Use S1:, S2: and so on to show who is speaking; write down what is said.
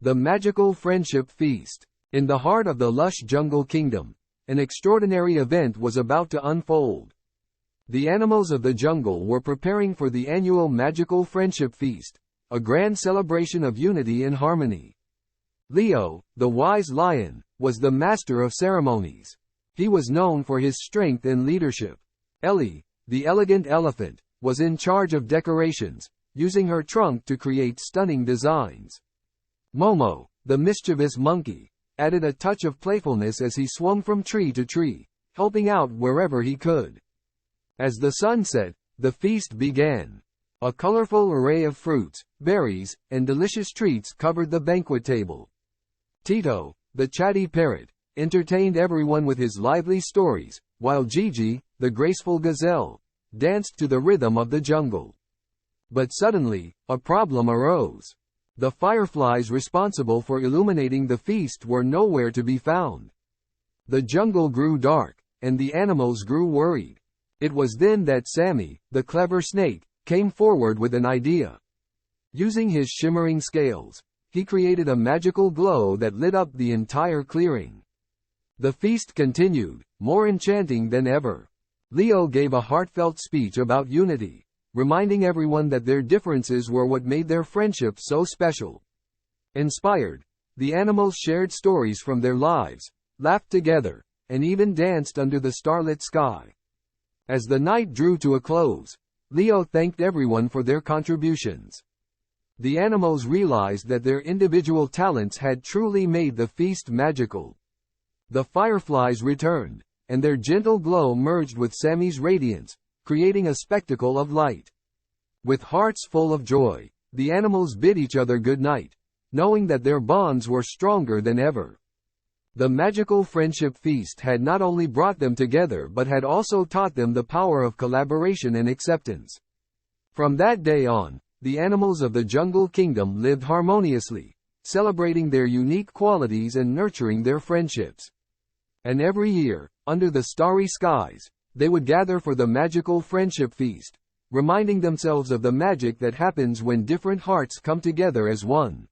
S1: The Magical Friendship Feast. In the heart of the lush jungle kingdom, an extraordinary event was about to unfold. The animals of the jungle were preparing for the annual Magical Friendship Feast, a grand celebration of unity and harmony. Leo, the wise lion, was the master of ceremonies. He was known for his strength and leadership. Ellie, the elegant elephant, was in charge of decorations, using her trunk to create stunning designs. Momo, the mischievous monkey, added a touch of playfulness as he swung from tree to tree, helping out wherever he could. As the sun set, the feast began. A colorful array of fruits, berries, and delicious treats covered the banquet table. Tito, the chatty parrot, entertained everyone with his lively stories, while Gigi, the graceful gazelle, danced to the rhythm of the jungle. But suddenly, a problem arose. The fireflies responsible for illuminating the feast were nowhere to be found. The jungle grew dark, and the animals grew worried. It was then that Sammy, the clever snake, came forward with an idea. Using his shimmering scales, he created a magical glow that lit up the entire clearing. The feast continued, more enchanting than ever. Leo gave a heartfelt speech about unity, reminding everyone that their differences were what made their friendship so special. Inspired, the animals shared stories from their lives, laughed together, and even danced under the starlit sky. As the night drew to a close, Leo thanked everyone for their contributions. The animals realized that their individual talents had truly made the feast magical. The fireflies returned, and their gentle glow merged with Sammy's radiance, creating a spectacle of light. With hearts full of joy, the animals bid each other good night, knowing that their bonds were stronger than ever. The Magical Friendship Feast had not only brought them together but had also taught them the power of collaboration and acceptance. From that day on, the animals of the Jungle Kingdom lived harmoniously, celebrating their unique qualities and nurturing their friendships. And every year, under the starry skies, they would gather for the Magical Friendship Feast, reminding themselves of the magic that happens when different hearts come together as one.